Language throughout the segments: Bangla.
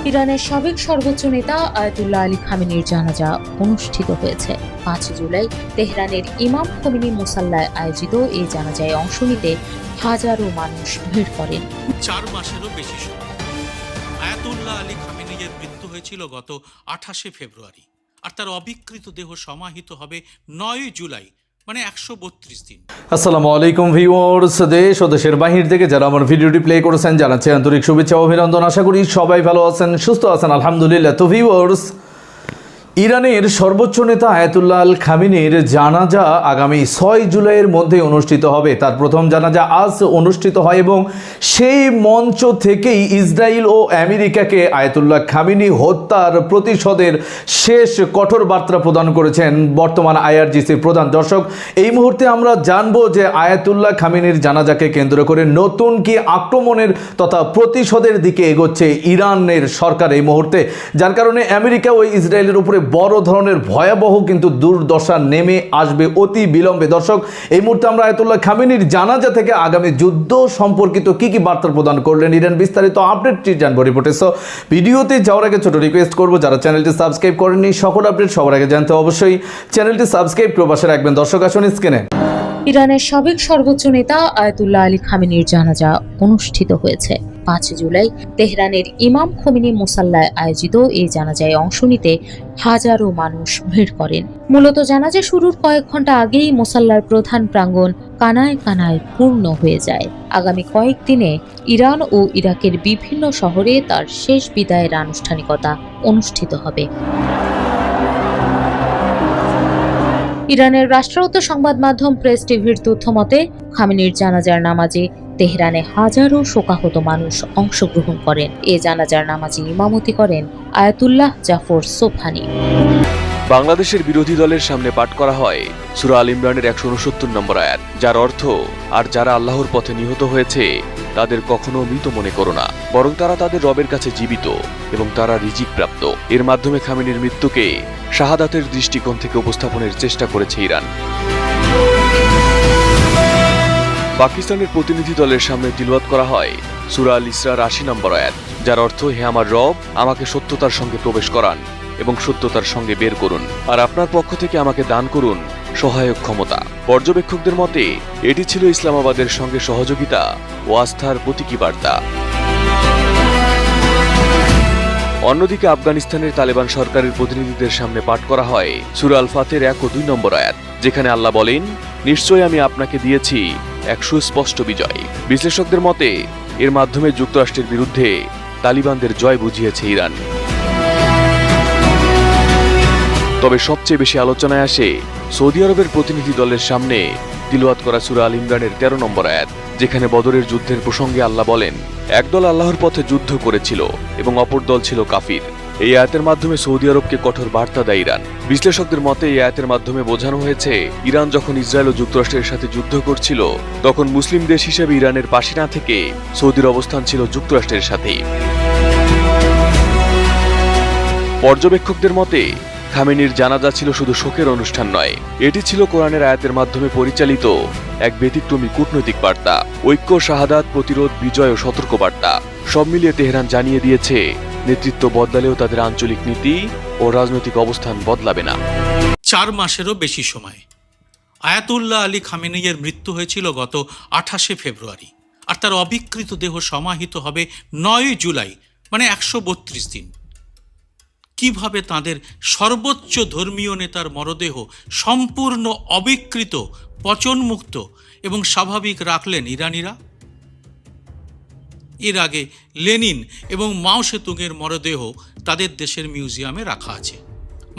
ইরানের সাবেক সর্বোচ্চ নেতা আয়াতুল্লাহ আলী খামেনির জানাজা অনুষ্ঠিত হয়েছে। 5 জুলাই তেহরানের ইমাম খোমেনি মুসাল্লায় আয়োজিত এই জানাজায় অংশ নিতে হাজারো মানুষ ভিড় করেন। 4 মাসেরও বেশি সময় আয়াতুল্লাহ আলী খামেনির মৃত্যু হয়েছিল গত 28শে ফেব্রুয়ারি, আর তার অবিকৃত দেহ সমাহিত হবে 9 জুলাই, মানে 132 দিন। আসসালামু আলাইকুম ভিউয়ার্স, দেশ ও দেশের বাহির থেকে যারা আমার ভিডিওটি প্লে করেছেন জানাচ্ছি আন্তরিক শুভেচ্ছা ও অভিনন্দন। আশা করি সবাই ভালো আছেন, সুস্থ আছেন, আলহামদুলিল্লাহ। তো ভিউয়ার্স, ইরানের সর্বোচ্চ নেতা আয়াতুল্লাহ আল খামেনির জানাজা আগামী 6 জুলাইয়ের মধ্যে অনুষ্ঠিত হবে। তার প্রথম জানাজা আজ অনুষ্ঠিত হয় এবং সেই মঞ্চ থেকেই ইসরায়েল ও আমেরিকাকে আয়াতুল্লাহ খামেনি হত্যার প্রতিশোধের শেষ কঠোর বার্তা প্রদান করেছেন বর্তমান আইআরজিসির প্রধান। দর্শক, এই মুহূর্তে আমরা জানবো যে আয়াতুল্লাহ খামেনির জানাজাকে কেন্দ্র করে নতুন কি আক্রমণের তথা প্রতিশোধের দিকে এগোচ্ছে ইরানের সরকার এই মুহূর্তে, যার কারণে আমেরিকা ও ইসরায়েলের উপরে বড় ধরনের ভয়াবহ কিন্তু দুর্দশা নেমে আসবে অতি বিলম্বে। দর্শক, এই মুহূর্তে আমরা আয়াতুল্লাহ খামেনির জানাজা থেকে আগামী যুদ্ধ সম্পর্কিত কি বার্তা প্রদান করলেন ইরান, বিস্তারিত আপডেটটি জানবো রিপোর্টে। সো ভিডিওতে যাওয়ার আগে ছোট রিকোয়েস্ট করবো, যারা চ্যানেলটি সাবস্ক্রাইব করেননি সকল আপডেট সবার আগে জানতে অবশ্যই চ্যানেলটি সাবস্ক্রাইব করে পাশে রাখবেন। দর্শক, আসুন স্ক্রিনে। ইরানের সাবেক সর্বোচ্চ নেতা আয়াতুল্লাহ আলী খামেনির জানাজা অনুষ্ঠিত হয়েছে। 5 জুলাই তেহরানের ইমাম খোমেনি মুসাল্লায় আয়োজিত এই জানাজায় অংশ নিতে হাজারো মানুষ ভিড় করেন। মূলত জানাজা শুরুর কয়েক ঘন্টা আগেই মুসাল্লার প্রধান প্রাঙ্গণ কানায় কানায় পূর্ণ হয়ে যায়। আগামী কয়েকদিনে ইরান ও ইরাকের বিভিন্ন শহরে তার শেষ বিদায়ের আনুষ্ঠানিকতা অনুষ্ঠিত হবে। ইরানের রাষ্ট্রায়ত্ত সংবাদ মাধ্যম প্রেস টিভির তথ্য মতে, খামেনির জানাজার নামাজে তেহরানে হাজারো শোকাহত মানুষ অংশগ্রহণ করেন। এ জানাজার নামাজে ইমামতি করেন আয়াতুল্লাহ জাফর সোবহানি। বাংলাদেশের বিরোধী দলের সামনে পাঠ করা হয় সূরা আল ইমরানের 169 নম্বর আয়াত, যার অর্থ, আর যারা আল্লাহর পথে নিহত হয়েছে তাদের কখনো মৃত মনে করো না, বরং তারা তাদের রবের কাছে জীবিত এবং তারা রিজিক প্রাপ্ত। এর মাধ্যমে খামেনির মৃত্যুকে শাহাদাতের দৃষ্টিকোণ থেকে উপস্থাপনের চেষ্টা করেছে ইরান। পাকিস্তানের প্রতিনিধি দলের সামনে তিলাওয়াত করা হয় সূরা আল ইসরার 80 নম্বর আয়াত, যার অর্থ, হে আমার রব, আমাকে সত্যতার সঙ্গে প্রবেশ করান এবং সত্যতার সঙ্গে বের করুন, আর আপনার পক্ষ থেকে আমাকে দান করুন সহায়ক ক্ষমতা। পর্যবেক্ষকদের মতে এটি ছিল ইসলামাবাদের সঙ্গে সহযোগিতা ও আস্থার প্রতীকী বার্তা। অন্যদিকে আফগানিস্তানের তালেবান সরকারের প্রতিনিধিদের সামনে পাঠ করা হয় সূরা আল ফাতের 1 ও 2 নম্বর আয়াত, যেখানে আল্লাহ বলেন, নিশ্চয়ই আমি আপনাকে দিয়েছি এক সুস্পষ্ট বিজয়। বিশ্লেষকদের মতে এর মাধ্যমে যুক্তরাষ্ট্রের বিরুদ্ধে তালিবানদের জয় বুঝিয়েছে ইরান। তবে সবচেয়ে বেশি আলোচনায় আসে সৌদি আরবের প্রতিনিধি দলের সামনে তিলাওয়াত করা সূরা আল ইমরানের 13 নম্বর আয়াত, যেখানে বদরের যুদ্ধের প্রসঙ্গে আল্লাহ বলেন, একদল আল্লাহর পথে যুদ্ধ করেছিল এবং অপর দল ছিল কাফির। এই আয়াতের মাধ্যমে সৌদি আরবকে কঠোর বার্তা দেয় ইরান। বিশ্লেষকদের মতে এই আয়াতের মাধ্যমে বোঝানো হয়েছে, ইরান যখন ইসরায়েল ও যুক্তরাষ্ট্রের সাথে যুদ্ধ করছিল তখন মুসলিম দেশ হিসেবে ইরানের পাশে না থেকে সৌদির অবস্থান ছিল যুক্তরাষ্ট্রের সাথেই। পর্যবেক্ষকদের মতে খামেনির জানাজা ছিল শুধু শোকের অনুষ্ঠান নয়, এটি ছিল কোরআনের আয়াতের মাধ্যমে পরিচালিত এক ব্যতিক্রমী কূটনৈতিক বার্তা, ঐক্য, শাহাদাত, প্রতিরোধ, বিজয় ও সতর্ক বার্তা। সব মিলিয়ে তেহরান জানিয়ে দিয়েছে, নেতৃত্ব বদলালেও তাদের আঞ্চলিক নীতি ও রাজনৈতিক অবস্থান বদলাবে না। 4 মাসেরও বেশি সময় আয়াতুল্লাহ আলী খামেনির মৃত্যু হয়েছিল গত 28শে ফেব্রুয়ারি, আর তার অবিকৃত দেহ সমাহিত হবে 9 জুলাই, মানে 132 দিন। কিভাবে তাদের সর্বোচ্চ ধর্মীয় নেতার মরদেহ সম্পূর্ণ অবিকৃত, পচনমুক্ত এবং স্বাভাবিক রাখলেন ইরানিরা? এর আগে লেনিন এবং মাও সেতুংয়ের মরদেহ তাদের দেশের মিউজিয়ামে রাখা আছে,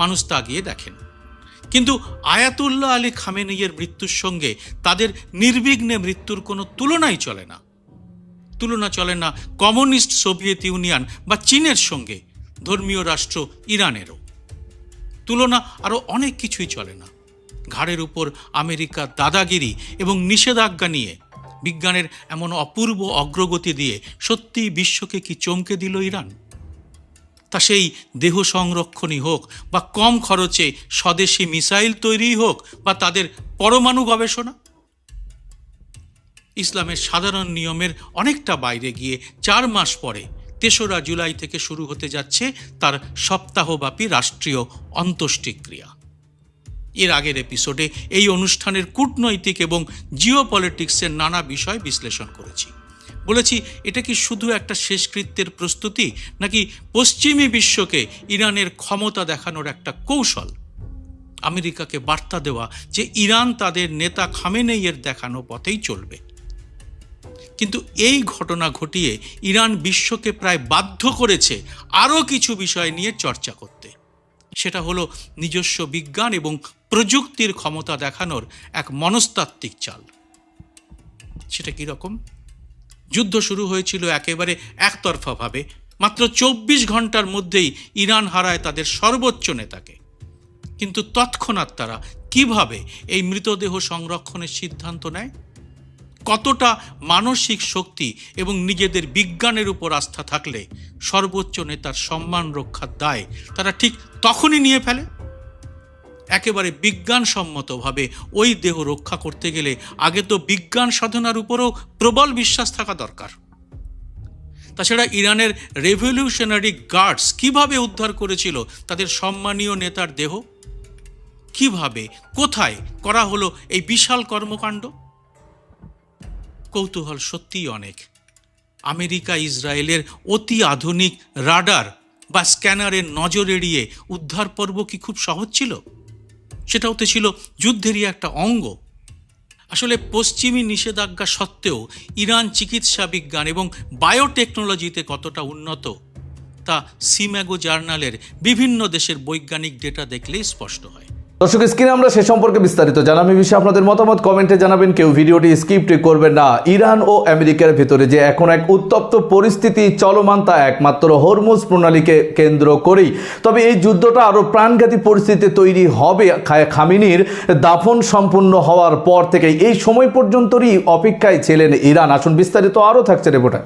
মানুষ তা গিয়ে দেখেন। কিন্তু আয়াতুল্লাহ আলী খামেনির মৃত্যুর সঙ্গে তাদের নির্বিঘ্নে মৃত্যুর কোনো তুলনাই চলে না। তুলনা চলে না কমিউনিস্ট সোভিয়েত ইউনিয়ন বা চীনের সঙ্গে, ধর্মীয় রাষ্ট্র ইরানেরও। তুলনা আরও অনেক কিছুই চলে না। ঘাড়ের উপর আমেরিকার দাদাগিরি এবং নিষেধাজ্ঞা নিয়ে বিজ্ঞানের এমন অপূর্ব অগ্রগতি দিয়ে সত্যি বিশ্বকে কি চমকে দিল ইরান? তা সেই দেহ সংরক্ষণই হোক বা কম খরচে স্বদেশি মিসাইল তৈরি হোক বা তাদের পরমাণু গবেষণা, ইসলামের সাধারণ নিয়মের অনেকটা বাইরে গিয়ে 4 মাস পরে তেসরা জুলাই থেকে শুরু হতে যাচ্ছে তার সপ্তাহব্যাপী রাষ্ট্রীয় অন্ত্যেষ্টিক্রিয়া। এর আগের এপিসোডে এই অনুষ্ঠানের কূটনৈতিক এবং জিওপলিটিক্সের নানা বিষয় বিশ্লেষণ করেছি। বলেছি এটা কি শুধু একটা শেষকৃত্যের প্রস্তুতি, নাকি পশ্চিমী বিশ্বকে ইরানের ক্ষমতা দেখানোর একটা কৌশল, আমেরিকাকে বার্তা দেওয়া যে ইরান তাদের নেতা খামেনেইয়ের দেখানো পথেই চলবে। কিন্তু এই ঘটনা ঘটিয়ে ইরান বিশ্বকে প্রায় বাধ্য করেছে আরও কিছু বিষয় নিয়ে চর্চা করতে। সেটা হলো নিজস্ব বিজ্ঞান এবং প্রযুক্তির ক্ষমতা দেখানোর এক মনস্তাত্ত্বিক চাল। সেটা কীরকম? যুদ্ধ শুরু হয়েছিল একেবারে একতরফাভাবে। মাত্র 24 ঘন্টার মধ্যেই ইরান হারায় তাদের সর্বোচ্চ নেতাকে। কিন্তু তৎক্ষণাৎ তারা কিভাবে এই মৃতদেহ সংরক্ষণের সিদ্ধান্ত নেয়? কতটা মানসিক শক্তি এবং নিজেদের বিজ্ঞানের উপর আস্থা থাকলে সর্বোচ্চ নেতার সম্মান রক্ষার দায় তারা ঠিক তখনই নিয়ে ফেলে? একেবারে বিজ্ঞানসম্মতভাবে ওই দেহ রক্ষা করতে গেলে আগে তো বিজ্ঞান সাধনার উপরও প্রবল বিশ্বাস থাকা দরকার। তাছাড়া ইরানের রেভলিউশনারি গার্ডস কিভাবে উদ্ধার করেছিল তাদের সম্মানীয় নেতার দেহ? কিভাবে, কোথায় করা হলো এই বিশাল কর্মকাণ্ড? কৌতূহল সত্যিই অনেক। আমেরিকা ইসরায়েলের অতি আধুনিক রাডার বা স্ক্যানারের নজর এড়িয়ে উদ্ধার পর্ব কি খুব সহজ ছিল? সেটাও তো ছিল যুদ্ধেরই একটা অঙ্গ। আসলে পশ্চিমী নিষেধাজ্ঞা সত্ত্বেও ইরান চিকিৎসা বিজ্ঞান এবং বায়োটেকনোলজিতে কতটা উন্নত তা সিম্যাগো জার্নালের বিভিন্ন দেশের বৈজ্ঞানিক ডেটা দেখলেই স্পষ্ট হয়। দর্শক, স্ক্রিনে আমরা সে সম্পর্কে বিস্তারিত জানাবো। এই বিষয়ে আপনাদের মতামত কমেন্টে জানাবেন, কেউ ভিডিওটি স্কিপ করবেন না। ইরান ও আমেরিকার ভিতরে যে এখন এক উত্তপ্ত পরিস্থিতি চলমান তা একমাত্র হরমুজ প্রণালীকে কেন্দ্র করেই। তবে এই যুদ্ধটা আরও প্রাণঘাতী পরিস্থিতি তৈরি হবে খামেনির দাফন সম্পূর্ণ হওয়ার পর থেকে। এই সময় পর্যন্তই অপেক্ষায় ছিলেন ইরান। আসুন বিস্তারিত আরও থাকছে রিপোর্টে।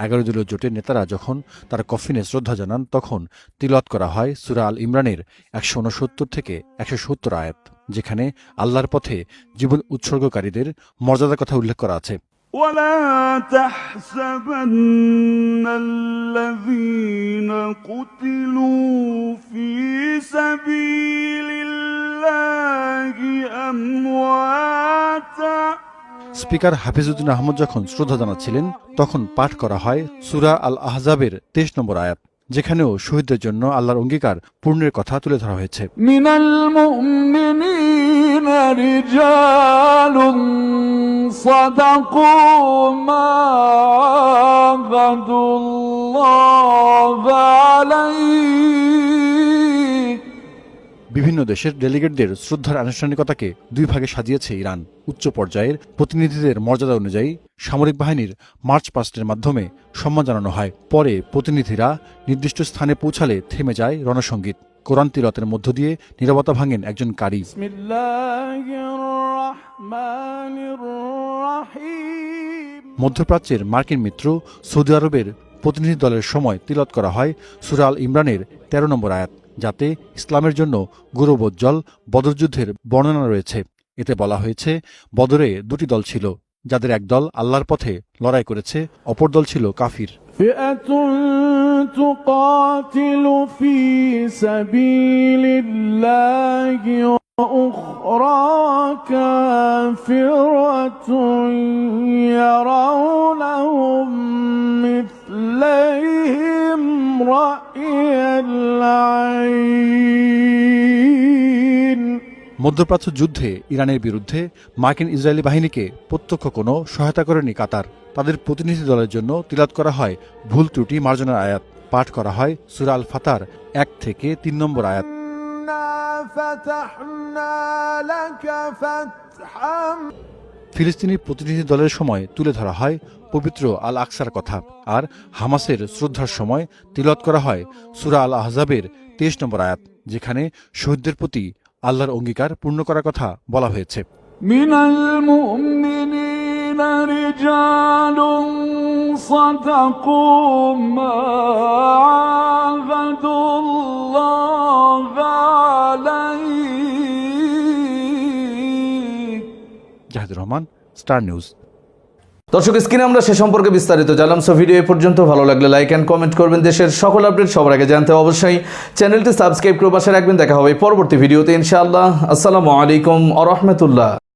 11 দলীয় জোটের নেতারা যখন তার কফিনে শ্রদ্ধা জানান, তখন তিলাওয়াত করা হয় সূরা আল ইমরানের 169 থেকে 170 আয়াত, যেখানে আল্লাহর পথে জীবন উৎসর্গকারীদের মর্যাদার কথা উল্লেখ করা আছে। ولا تحسبن الذين قتلوا في سبيل الله أمواتا। স্পিকার হাফিজউদ্দিন আহমদ যখন শ্রদ্ধা জানাচ্ছিলেন, তখন পাঠ করা হয় সূরা আল আহজাবের 23 নম্বর আয়াত, যেখানেও শহীদদের জন্য আল্লাহর অঙ্গীকার পূর্ণের কথা তুলে ধরা হয়েছে। মিনাল মুমিনিনা রিজালুন সাদাকু মা আহাদুল্লাহ আলাইহি। বিভিন্ন দেশের ডেলিগেটদের শ্রদ্ধার আনুষ্ঠানিকতাকে দুই ভাগে সাজিয়েছে ইরান। উচ্চ পর্যায়ের প্রতিনিধিদের মর্যাদা অনুযায়ী সামরিক বাহিনীর মার্চ পাস্টের মাধ্যমে সম্মান জানানো হয়। পরে প্রতিনিধিরা নির্দিষ্ট স্থানে পৌঁছালে থেমে যায় রণসঙ্গীত। কোরআন তিলাওয়াতের মধ্য দিয়ে নীরবতা ভাঙেন একজন কারি। মধ্যপ্রাচ্যের মার্কিন মিত্র সৌদি আরবের প্রতিনিধি দলের সময় তিলাওয়াত করা হয় সূরা আল ইমরানের 13 নম্বর আয়াত, যাতে ইসলামের জন্য গৌরবোজ্জ্বল বদর যুদ্ধের বর্ণনা রয়েছে। এতে বলা হয়েছে, বদরে দুটি দল ছিল, যাদের এক দল আল্লাহর পথে লড়াই করেছে, অপর দল ছিল কাফির। ফিআতুন তুকাতিলু ফি সাবিলিল্লাহি ওয়া উখরা কাফিরাতুন ইয়ারাউনাহুম মিথলাইহিম রা'য়াল আইন। মধ্যপ্রাচ্য যুদ্ধে ইরানের বিরুদ্ধে মার্কিন ইসরায়েলি বাহিনীকে প্রত্যক্ষ কোনো সহায়তা করেনি কাতার। তাদের প্রতিনিধি দলের জন্য তিলাওয়াত করা হয় ভুল ত্রুটি মার্জনার আয়াত। পাঠ করা হয় সূরা আল ফাতার 1 থেকে 3 নম্বর আয়াত। ফিলিস্তিনি প্রতিনিধি দলের সময় তুলে ধরা হয় পবিত্র আল আকসার কথা। আর হামাসের শ্রদ্ধার সময় তিলাওয়াত করা হয় সূরা আল আহজাবের 23 নম্বর আয়াত, যেখানে শহীদদের প্রতি আল্লাহর অঙ্গীকার পূর্ণ করার কথা বলা হয়েছে। মিনাল মুমিনিনা রিজালুন সাদাকু মা আহাদুল্লাহ আলাইহি। Zahidur Rahman, star news. দর্শক, স্ক্রিনে আমরা সে সম্পর্কে বিস্তারিত জানলাম। সো ভিডিও এ পর্যন্ত, ভালো লাগলে লাইক অ্যান্ড কমেন্ট করবেন। দেশের সকল আপডেট সবার আগে জানতে অবশ্যই চ্যানেলটি সাবস্ক্রাইব করে পাশে রাখবেন। দেখা হবে পরবর্তী ভিডিওতে ইনশাআল্লাহ। আসসালামু আলাইকুম ওয়া রাহমাতুল্লাহ।